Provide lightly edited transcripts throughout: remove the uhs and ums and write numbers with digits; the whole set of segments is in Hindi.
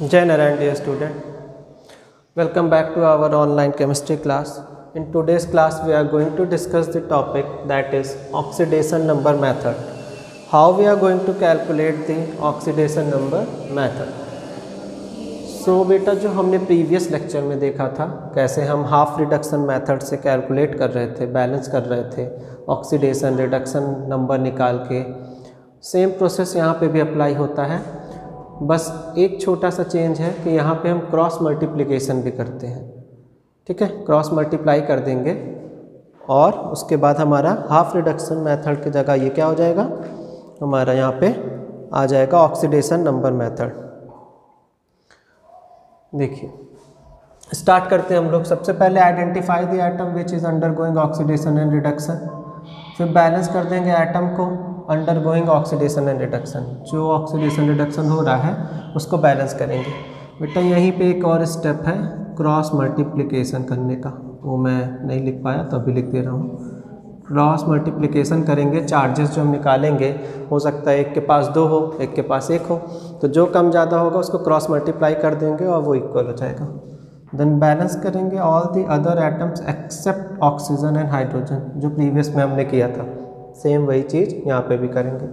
Jai Narayan, dear student. Welcome back to our online chemistry class. In today's class, we are going to discuss the topic that is oxidation number method. How we are going to calculate the oxidation number method. So बेटा जो हमने प्रीवियस लेक्चर में देखा था कैसे हम हाफ रिडक्शन मेथड से कैलकुलेट कर रहे थे, बैलेंस कर रहे थे ऑक्सीडेशन रिडक्शन नंबर निकाल के, सेम प्रोसेस यहाँ पे भी अप्लाई होता है। बस एक छोटा सा चेंज है कि यहाँ पे हम क्रॉस मल्टीप्लिकेशन भी करते हैं। ठीक है, क्रॉस मल्टीप्लाई कर देंगे और उसके बाद हमारा हाफ रिडक्शन मेथड की जगह ये क्या हो जाएगा, हमारा यहाँ पे आ जाएगा ऑक्सीडेशन नंबर मेथड। देखिए स्टार्ट करते हैं हम लोग। सबसे पहले identify the atom which is undergoing oxidation and reduction, फिर बैलेंस कर देंगे एटम को अंडरगोइंग ऑक्सीडेशन एंड रिडक्शन, जो ऑक्सीडेशन रिडक्शन हो रहा है उसको बैलेंस करेंगे। बेटा यहीं पे एक और स्टेप है क्रॉस मल्टीप्लिकेशन करने का, वो मैं नहीं लिख पाया तो अभी लिख दे रहा हूँ। क्रॉस मल्टीप्लिकेशन करेंगे, चार्जेस जो हम निकालेंगे हो सकता है एक के पास 2 हो, एक के पास 1 हो, तो जो कम ज़्यादा होगा उसको क्रॉस मल्टीप्लाई कर देंगे और वो इक्वल हो जाएगा। देन बैलेंस करेंगे all the other atoms except oxygen and hydrogen, जो प्रीवियस में हमने किया था, सेम वही चीज़ यहाँ पे भी करेंगे।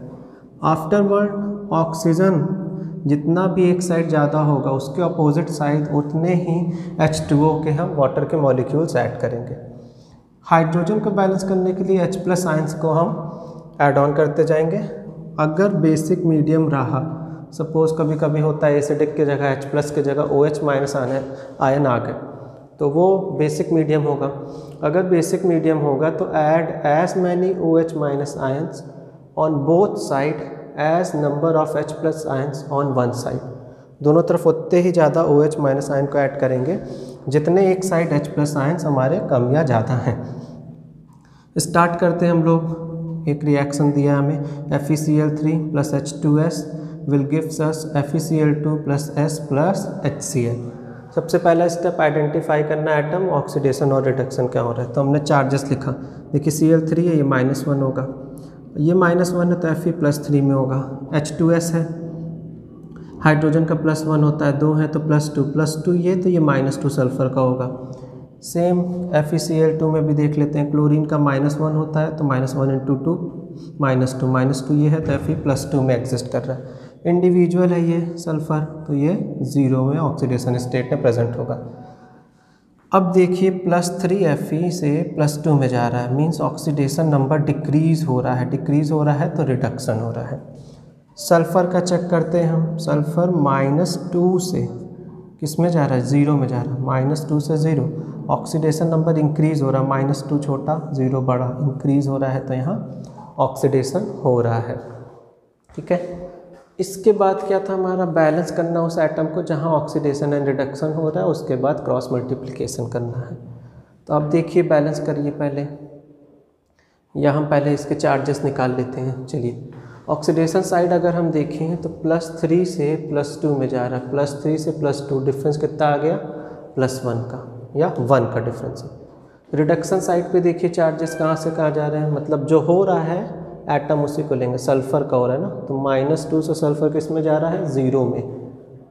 आफ्टरवर्ड ऑक्सीजन जितना भी एक साइड ज़्यादा होगा उसके अपोजिट साइड उतने ही H2O के हम वाटर के मॉलिक्यूल्स ऐड करेंगे। हाइड्रोजन को बैलेंस करने के लिए H+ आयंस को हम ऐड ऑन करते जाएंगे। अगर बेसिक मीडियम रहा, सपोज़ कभी कभी होता है एसिडिक की जगह H+ की जगह OH- आयन आ गए, तो वो बेसिक मीडियम होगा। अगर बेसिक मीडियम होगा तो add as many OH- ions on both side as number of H+ ions on one side. दोनों तरफ उतने ही ज़्यादा OH- आयन को ऐड करेंगे जितने एक साइड H+ आयंस हमारे कम या ज़्यादा हैं। स्टार्ट करते हैं हम लोग। एक रिएक्शन दिया हमें FeCl3 + H2S will gives us FeCl2 + S + HCl। सबसे पहला स्टेप आइडेंटिफाई करना एटम ऑक्सीडेशन और रिडक्शन क्या हो रहा है, तो हमने चार्जेस लिखा। देखिए Cl3 है, ये -1 होगा, ये -1 है तो Fe+3 में होगा। H2S है, हाइड्रोजन का +1 होता है, 2 है तो +2 ये तो ये -2 सल्फर का होगा। सेम FeCl2 में भी देख लेते हैं, क्लोरीन का -1 होता है तो -1 × 2 -2 ये है तो Fe+2 में एग्जिस्ट कर रहा है। इंडिविजुअल है ये सल्फर, तो ये 0 में ऑक्सीडेशन स्टेट में प्रेजेंट होगा। अब देखिए +3 Fe से +2 में जा रहा है, मीन्स ऑक्सीडेशन नंबर डिक्रीज़ हो रहा है। डिक्रीज़ हो रहा है तो रिडक्शन हो रहा है। सल्फ़र का चेक करते हैं हम। सल्फ़र -2 से किस में जा रहा है, 0 में जा रहा है। -2 से 0, ऑक्सीडेशन नंबर इंक्रीज़ हो रहा है। -2 छोटा 0 बड़ा, इंक्रीज़ हो रहा है तो यहाँ ऑक्सीडेशन हो रहा है। ठीक है, इसके बाद क्या था हमारा, बैलेंस करना उस एटम को जहाँ ऑक्सीडेशन एंड रिडक्शन हो रहा है, उसके बाद क्रॉस मल्टीप्लिकेशन करना है। तो अब देखिए बैलेंस करिए पहले, या हम पहले इसके चार्जेस निकाल लेते हैं। चलिए ऑक्सीडेशन साइड अगर हम देखें तो +3 से +2 में जा रहा है। +3 से +2 डिफरेंस कितना आ गया, +1 का या 1 का डिफरेंस है। रिडक्शन साइड पे देखिए चार्जेस कहाँ से कहाँ जा रहे हैं, मतलब जो हो रहा है एटम उसी को लेंगे। सल्फ़र का हो रहा है ना, तो -2 से सल्फ़र किस में जा रहा है, 0 में।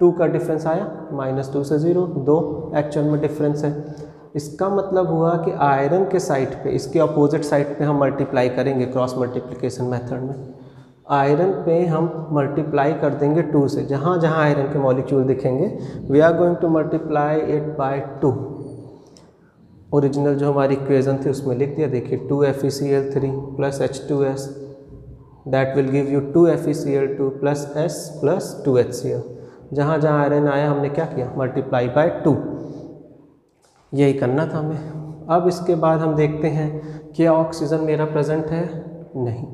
2 का डिफरेंस आया, -2 से 0, 2 एक्चुअल में डिफरेंस है। इसका मतलब हुआ कि आयरन के साइड पे, इसके अपोजिट साइड पे हम मल्टीप्लाई करेंगे क्रॉस मल्टीप्लिकेशन मेथड में। आयरन पे हम मल्टीप्लाई कर देंगे 2 से, जहाँ जहाँ आयरन के मॉलिक्यूल दिखेंगे we are going to multiply it by 2। Original जो हमारी इक्वेशन थी उसमें लिख दिया। देखिए 2 FeCl3 + H2S that will give you 2 FeCl2 + S + 2 HCl। जहाँ जहाँ आयरन आया हमने क्या किया, मल्टीप्लाई बाय 2। यही करना था हमें। अब इसके बाद हम देखते हैं क्या ऑक्सीजन मेरा प्रेजेंट है, नहीं।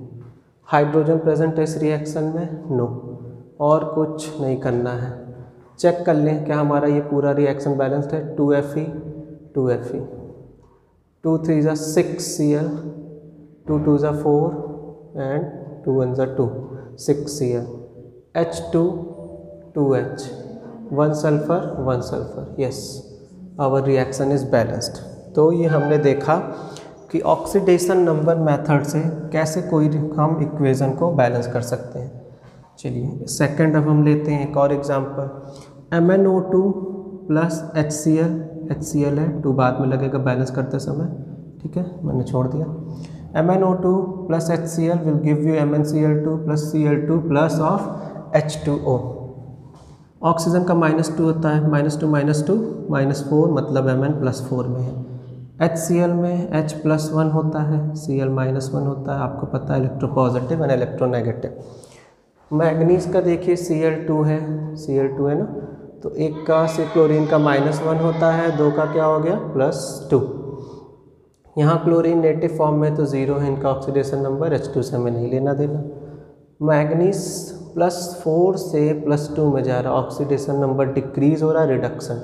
हाइड्रोजन प्रेजेंट है इस रिएक्शन में, नो। और कुछ नहीं करना है। चेक कर लें क्या हमारा ये पूरा रिएक्शन बैलेंस्ड है। 2 Fe 2 Fe, 2 3 6Cl, 2 2 4 and 2 1 2, 6Cl, H2 2H, 1 sulphur 1 sulphur. Yes, our reaction is balanced. तो ये हमने देखा कि ऑक्सीडेशन नंबर मेथड से कैसे कोई हम इक्वेशन को बैलेंस कर सकते हैं। चलिए सेकंड अब हम लेते हैं एक और एग्जांपल। MnO2 प्लस HCl है, 2 बाद में लगेगा बैलेंस करते समय, ठीक है, मैंने छोड़ दिया। MnO2 plus HCl will give you MnCl2 plus Cl2 plus of H2O। Oxygen का -2 होता है, -2 -4 मतलब Mn +4 में है। HCl में H+1 होता है, Cl -1 होता है, आपको पता है इलेक्ट्रोपॉजिटिव एंड इलेक्ट्रोनेगेटिव। मैग्नीज का देखिए Cl2 है ना, तो एक का से क्लोरीन का -1 होता है, 2 का क्या हो गया +2। यहाँ क्लोरीन नेटिव फॉर्म में तो 0 है, इनका ऑक्सीडेशन नंबर H2 से हमें नहीं लेना देना। मैग्नीज +4 से +2 में जा रहा है, ऑक्सीडेशन नंबर डिक्रीज हो रहा है, रिडक्शन।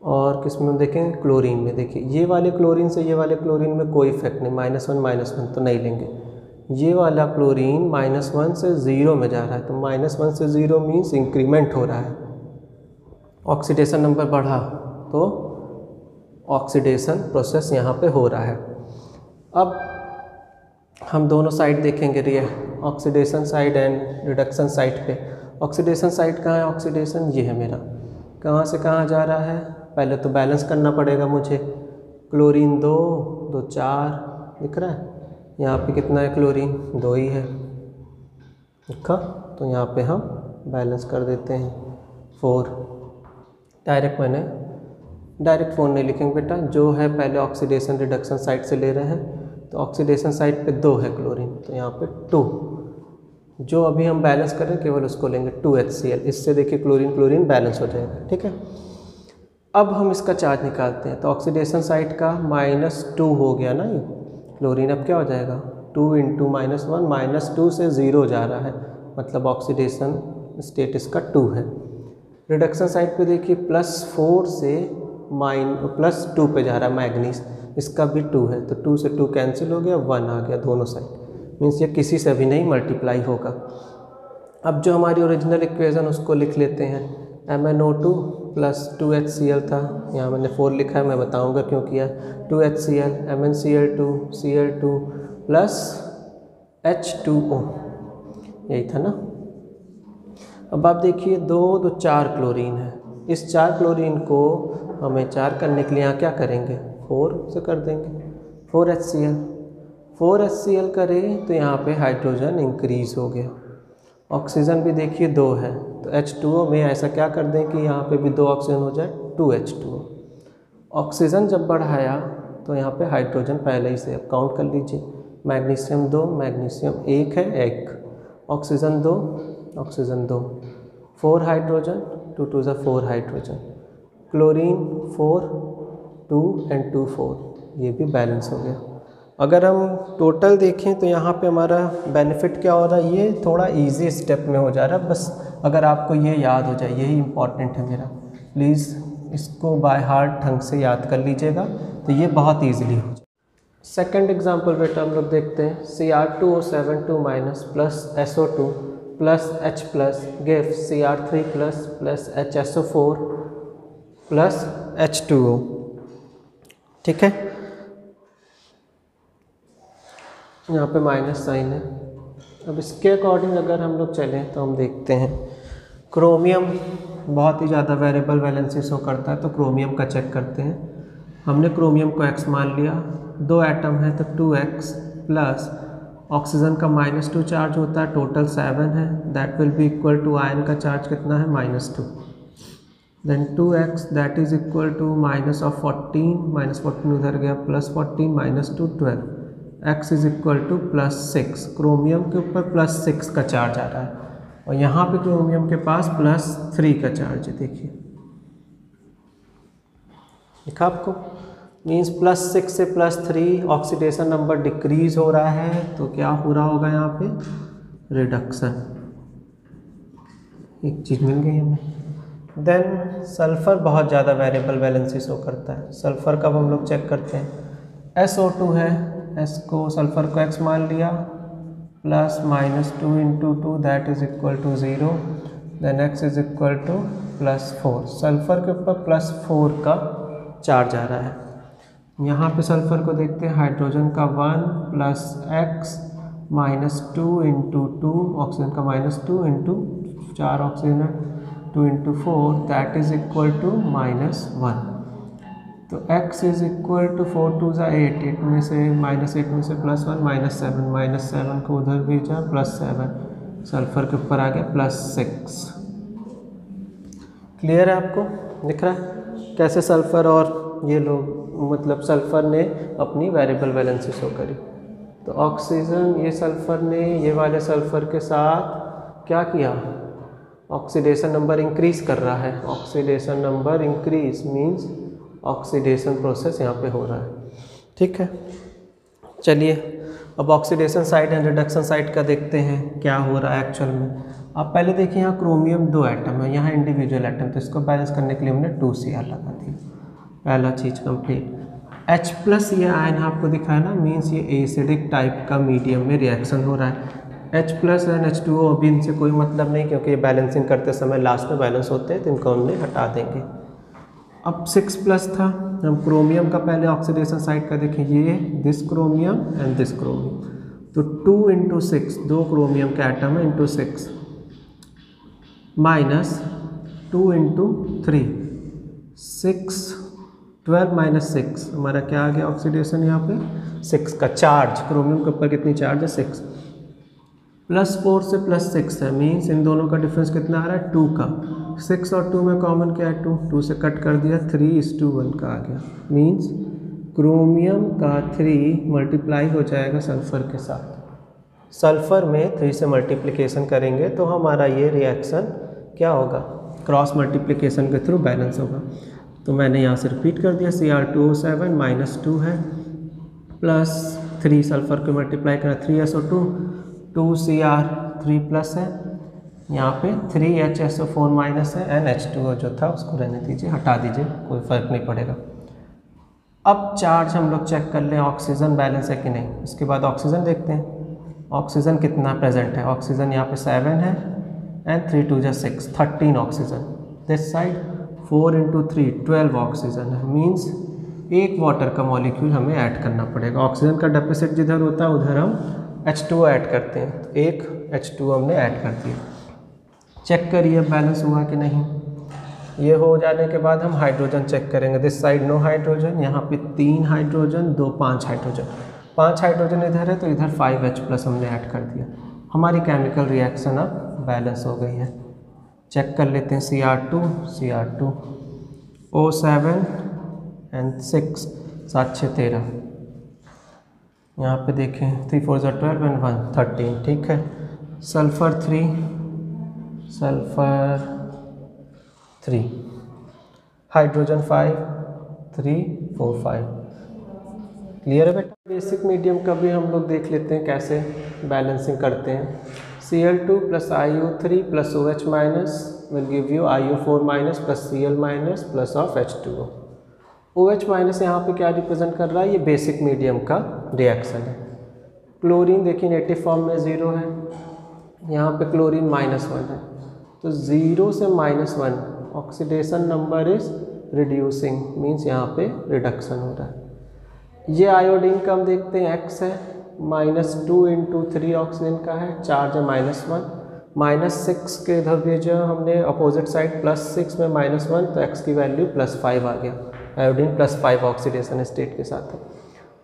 और किस में देखेंगे, क्लोरीन में। देखिए ये वाले क्लोरीन से ये वाले क्लोरीन में कोई इफेक्ट नहीं, -1 तो नहीं लेंगे। ये वाला क्लोरीन -1 से 0 में जा रहा है, तो -1 से 0 मीन्स इंक्रीमेंट हो रहा है, ऑक्सीडेशन नंबर बढ़ा तो ऑक्सीडेशन प्रोसेस यहाँ पे हो रहा है। अब हम दोनों साइड देखेंगे, oxidation side and reduction side पे। ऑक्सीडेशन साइड कहाँ है, ऑक्सीडेशन ये है मेरा, कहाँ से कहाँ जा रहा है, पहले तो बैलेंस करना पड़ेगा मुझे। क्लोरीन 2 2 4 दिख रहा है, यहाँ पे कितना है क्लोरीन, 2 ही है, लिखा, तो यहाँ पे हम बैलेंस कर देते हैं 4। डायरेक्ट 4 नहीं लिखेंगे बेटा, जो है पहले ऑक्सीडेशन रिडक्शन साइड से ले रहे हैं, तो ऑक्सीडेशन साइड पे 2 है क्लोरीन, तो यहाँ पे 2, जो अभी हम बैलेंस करें केवल उसको लेंगे 2HCl, इससे देखिए क्लोरीन बैलेंस हो जाएगा, ठीक है। अब हम इसका चार्ज निकालते हैं, तो ऑक्सीडेशन साइड का -2 हो गया ना ये क्लोरीन, अब क्या हो जाएगा 2 × -1 -2 से 0 जा रहा है, मतलब ऑक्सीडेशन स्टेट इसका 2 है। रिडक्शन साइड पे देखिए +4 से +2 पे जा रहा है मैग्नीज, इसका भी 2 है, तो 2 से 2 कैंसिल हो गया, 1 आ गया दोनों साइड, मीन्स ये किसी से भी नहीं मल्टीप्लाई होगा। अब जो हमारी ओरिजिनल इक्वेशन उसको लिख लेते हैं, MnO2 प्लस 2HCl था, यहाँ मैंने 4 लिखा है, मैं बताऊंगा क्यों किया। 2HCl MnCl2 Cl2 plus H2O, यही था ना। अब आप देखिए 2 2 4 क्लोरीन है, इस 4 क्लोरीन को हमें 4 करने के लिए यहाँ क्या करेंगे, 4 से कर देंगे, 4HCl करें तो यहाँ पे हाइड्रोजन इंक्रीज हो गया। ऑक्सीजन भी देखिए 2 है, तो H2O में ऐसा क्या कर दें कि यहाँ पे भी 2 ऑक्सीजन हो जाए, 2H2O। ऑक्सीजन जब बढ़ाया तो यहाँ पे हाइड्रोजन पहले ही से अब काउंट कर लीजिए, मैग्नीशियम 2 मैग्नीशियम 1 है 1, ऑक्सीजन 2 4 हाइड्रोजन, 2 2 ज़ा 4 हाइड्रोजन, क्लोरीन 4 2 and 2 4, ये भी बैलेंस हो गया। अगर हम टोटल देखें तो यहाँ पे हमारा बेनिफिट क्या हो रहा है, ये थोड़ा इजी स्टेप में हो जा रहा है, बस अगर आपको ये याद हो जाए, यही इम्पॉर्टेंट है मेरा, प्लीज़ इसको बाय हार्ट ढंग से याद कर लीजिएगा, तो ये बहुत ईजिली हो जाए। सेकंड एग्जांपल बेटा हम लोग देखते हैं, Cr2O72- plus SO2 plus H plus give Cr3 plus HSO4 plus H2O, ठीक है, यहाँ पे माइनस साइन है। अब इसके अकॉर्डिंग अगर हम लोग चलें तो हम देखते हैं क्रोमियम बहुत ही ज़्यादा वेरिएबल वैलेंसी शो करता है, तो क्रोमियम का चेक करते हैं। हमने क्रोमियम को X मान लिया, 2 एटम है तो 2X प्लस ऑक्सीजन का -2 चार्ज होता है, टोटल 7 है, that will be equal to ion का चार्ज कितना है -2, then 2X that is equal to -14 उधर गया +14 -2 12, X is equal to +6, chromium के ऊपर +6 का चार्ज आ रहा है, और यहाँ पे क्रोमियम के पास +3 का चार्ज है, देखिए लिखा आपको, मीन्स +6 से +3 ऑक्सीडेशन नंबर डिक्रीज हो रहा है, तो क्या हो रहा होगा यहाँ पे, रिडक्शन। एक चीज़ मिल गई हमें। देन सल्फ़र बहुत ज़्यादा वेरिएबल वैलेंसी शो करता है, सल्फ़र कब हम लोग चेक करते हैं, SO2 है, S को सल्फ़र को X मान लिया, plus -2 × 2 that is equal to 0, then X is equal to +4, sulphur के ऊपर +4 का चार्ज आ रहा है। यहाँ पे सल्फ़र को देखते हैं, हाइड्रोजन का 1 प्लस X -2 × 2, ऑक्सीजन का -2 × 4 ऑक्सीजन है, 2 into 4 that is equal to -1। तो x इज इक्वल टू 4 2 ज़ा 8, 8 में से -8 में से +1 -7 को उधर भेजा +7, सल्फर के ऊपर आ गया +6। क्लियर है आपको, दिख रहा है कैसे सल्फर और ये लोग मतलब सल्फर ने अपनी वेरिएबल वैलेंसी शो करी। तो ऑक्सीजन ये सल्फर ने ये वाले सल्फर के साथ क्या किया, ऑक्सीडेशन नंबर इंक्रीज कर रहा है। Oxidation number increase means oxidation process यहाँ पे हो रहा है, ठीक है। चलिए अब oxidation site and reduction site का देखते हैं क्या हो रहा है एक्चुअल में। आप पहले देखिए यहाँ क्रोमियम 2 एटम है, यहाँ इंडिविजुअल एटम, तो इसको बैलेंस करने के लिए हमने 2Cr लगा दिया, पहला चीज़ कंप्लीट। H+ ये आयन आपको दिखा है ना, मीन्स ये एसिडिक टाइप का मीडियम में रिएक्शन हो रहा है। H+ एंड H2O अभी इनसे कोई मतलब नहीं, क्योंकि ये बैलेंसिंग करते समय लास्ट में बैलेंस होते हैं, तो इनको हमने हटा देंगे। अब 6+ था, हम क्रोमियम का पहले ऑक्सीडेशन साइट का देखें, ये this chromium and this chromium, तो 2 इंटू 6, 2 क्रोमियम के एटम है इंटू 6 माइनस 2 इंटू 3, 6 12 माइनस 6, हमारा क्या आ गया ऑक्सीडेशन यहाँ पे 6 का चार्ज, क्रोमियम के ऊपर कितनी चार्ज है 6, +4 से +6 है, मीन्स इन दोनों का डिफरेंस कितना आ रहा है 2 का। 6 और 2 में कॉमन क्या है 2, 2 से कट कर दिया 3:1 का आ गया, मीन्स क्रोमियम का 3 मल्टीप्लाई हो जाएगा सल्फ़र के साथ। सल्फ़र में 3 से मल्टीप्लिकेशन करेंगे तो हमारा ये रिएक्शन क्या होगा, क्रॉस मल्टीप्लिकेशन के थ्रू बैलेंस होगा। तो मैंने यहाँ से रिपीट कर दिया, Cr2O7 -2 है, +3 सल्फ़र को मल्टीप्लाई करा 3SO2, 2Cr3+ है, यहाँ पे 3HSO4- है, एंड H2O जो था उसको रहने दीजिए, हटा दीजिए, कोई फ़र्क नहीं पड़ेगा। अब चार्ज हम लोग चेक कर लें ऑक्सीजन बैलेंस है कि नहीं। इसके बाद ऑक्सीजन देखते हैं, ऑक्सीजन कितना प्रेजेंट है। ऑक्सीजन यहाँ पे 7 है and 3 2 = 6, 13 oxygen. This side 4 into 3 12 oxygen है, मीन्स एक वाटर का मॉलिक्यूल हमें ऐड करना पड़ेगा। ऑक्सीजन का डेफिसिट जिधर होता है उधर हम H2O ऐड करते हैं, तो एक H2O हमने ऐड कर दिया। चेक करिए बैलेंस हुआ कि नहीं। ये हो जाने के बाद हम हाइड्रोजन चेक करेंगे। दिस साइड नो हाइड्रोजन, यहाँ पे 3 हाइड्रोजन 2 5 हाइड्रोजन, 5 हाइड्रोजन इधर है तो इधर 5H+ हमने ऐड कर दिया। हमारी केमिकल रिएक्शन अब बैलेंस हो गई है। चेक कर लेते हैं Cr2 O7 एंड 6 7 6 13, यहाँ पे देखें 3 4 = 12 एंड 1 13, ठीक है। Sulphur 3 hydrogen 5 3 4 5। क्लियर है बेटा। बेसिक मीडियम का भी हम लोग देख लेते हैं कैसे बैलेंसिंग करते हैं। Cl2 + IO3 + OH- will give you IO4- + Cl- plus of H2O। OH- यहाँ पे क्या रिप्रेजेंट कर रहा है, ये बेसिक मीडियम का रिएक्शन है। क्लोरीन देखिए नेटिव फॉर्म में 0 है, यहाँ पे क्लोरीन -1 है, तो 0 से -1 oxidation number is reducing, means यहाँ पे रिडक्शन हो रहा है। ये आयोडीन का हम देखते हैं X है, -2 इंटू 3 ऑक्सीजन का है, चार्ज है -1, -6 के इधर भेजा हमने अपोजिट साइड, +6 में -1 तो X की वैल्यू +5 आ गया। आयोडीन +5 ऑक्सीडेशन स्टेट के साथ है।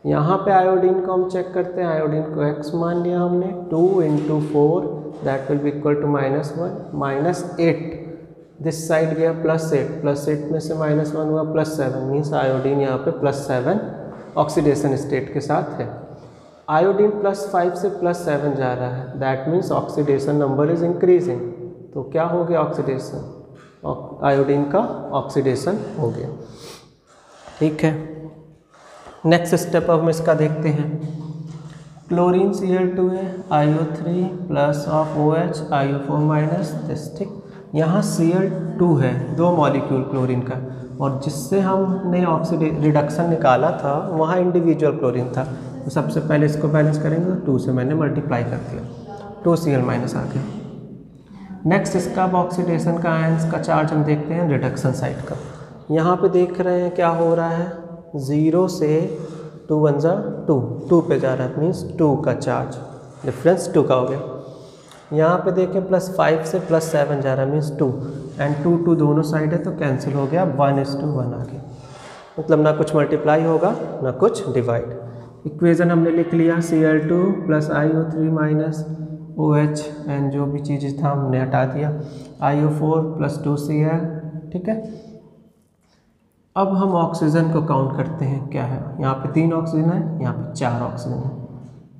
यहाँ पे आयोडीन को हम चेक करते हैं, आयोडीन को X मान लिया हमने, 2 into 4 that will be equal to -1 -8, this side गया +8 में से -1 हुआ +7, मीन्स आयोडीन यहाँ पे +7 ऑक्सीडेशन स्टेट के साथ है। आयोडीन +5 से +7 जा रहा है, that means oxidation number is increasing, तो क्या हो गया ऑक्सीडेशन, आयोडीन का ऑक्सीडेशन हो गया, ठीक है। नेक्स्ट स्टेप अब हम इसका देखते हैं। क्लोरीन Cl2 है, IO3 plus of OH IO4- this, ठीक। यहाँ Cl2 है, 2 मॉलिक्यूल क्लोरीन का, और जिससे हमने रिडक्शन निकाला था वहाँ इंडिविजुअल क्लोरीन था, तो सबसे पहले इसको बैलेंस करेंगे, तो 2 से मैंने मल्टीप्लाई कर दिया, 2Cl- आ गया। नेक्स्ट इसका अब ऑक्सीडेशन का आयंस का चार्ज हम देखते हैं रिडक्शन साइड का। यहाँ पे देख रहे हैं क्या हो रहा है, 0 से 2 1 = 2 पे जा रहा है, मीन्स 2 का चार्ज, डिफरेंस 2 का हो गया। यहाँ पे देखें +5 से +7 जा रहा है, मीन्स 2 एंड 2 2 दोनों साइड है तो कैंसिल हो गया, 1:1 आ गया। मतलब ना कुछ मल्टीप्लाई होगा ना कुछ डिवाइड। इक्वेशन हमने लिख लिया, Cl2 + IO3 - OH एंड जो भी चीज़ था हमने हटा दिया, IO4 + 2Cl। ठीक है, अब हम ऑक्सीजन को काउंट करते हैं क्या है। यहाँ पे 3 ऑक्सीजन है, यहाँ पे 4 ऑक्सीजन है।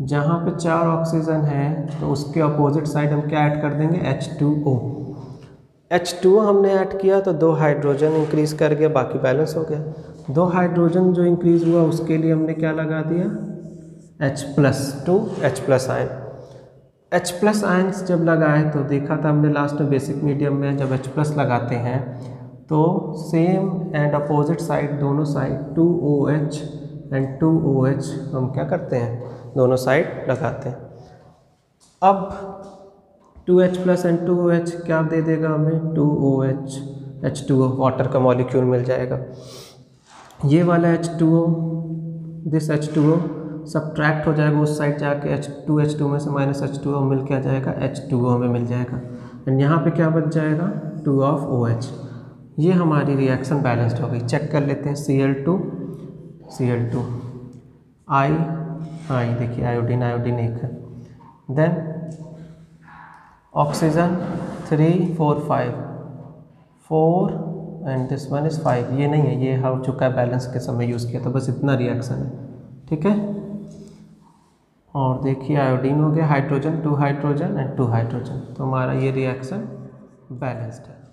जहाँ पे 4 ऑक्सीजन है तो उसके अपोजिट साइड हम क्या ऐड कर देंगे, H2O। H2O हमने ऐड किया तो 2 हाइड्रोजन इंक्रीज़ कर गया, बाकी बैलेंस हो गया। 2 हाइड्रोजन जो इंक्रीज़ हुआ उसके लिए हमने क्या लगा दिया, H+2 H+ ion. H+ ions जब लगाए तो देखा था हमने लास्ट में बेसिक मीडियम में, जब H+ लगाते हैं तो सेम एंड अपोजिट साइड दोनों साइड 2OH एंड 2OH हम क्या करते हैं, दोनों साइड लगाते हैं। अब 2H+ एंड 2OH क्या दे देगा हमें, 2OH H2O, वाटर का मॉलिक्यूल मिल जाएगा। ये वाला H2O, दिस H2O सब्ट्रैक्ट हो जाएगा उस साइड जाके, H2 में से -H2O मिल के आ जाएगा, H2O हमें मिल जाएगा एंड यहाँ पे क्या बच जाएगा, 2 ऑफ OH। ये हमारी रिएक्शन बैलेंस्ड हो गई। चेक कर लेते हैं, Cl2 I देखिए आयोडीन एक है, then oxygen 3 4 5 4 and this one is 5। ये नहीं है, ये हो चुका है बैलेंस के समय यूज़ किया, तो बस इतना रिएक्शन है। ठीक है, और देखिए आयोडीन हो गया, हाइड्रोजन 2 हाइड्रोजन एंड 2 हाइड्रोजन, तो हमारा ये रिएक्शन बैलेंस्ड है।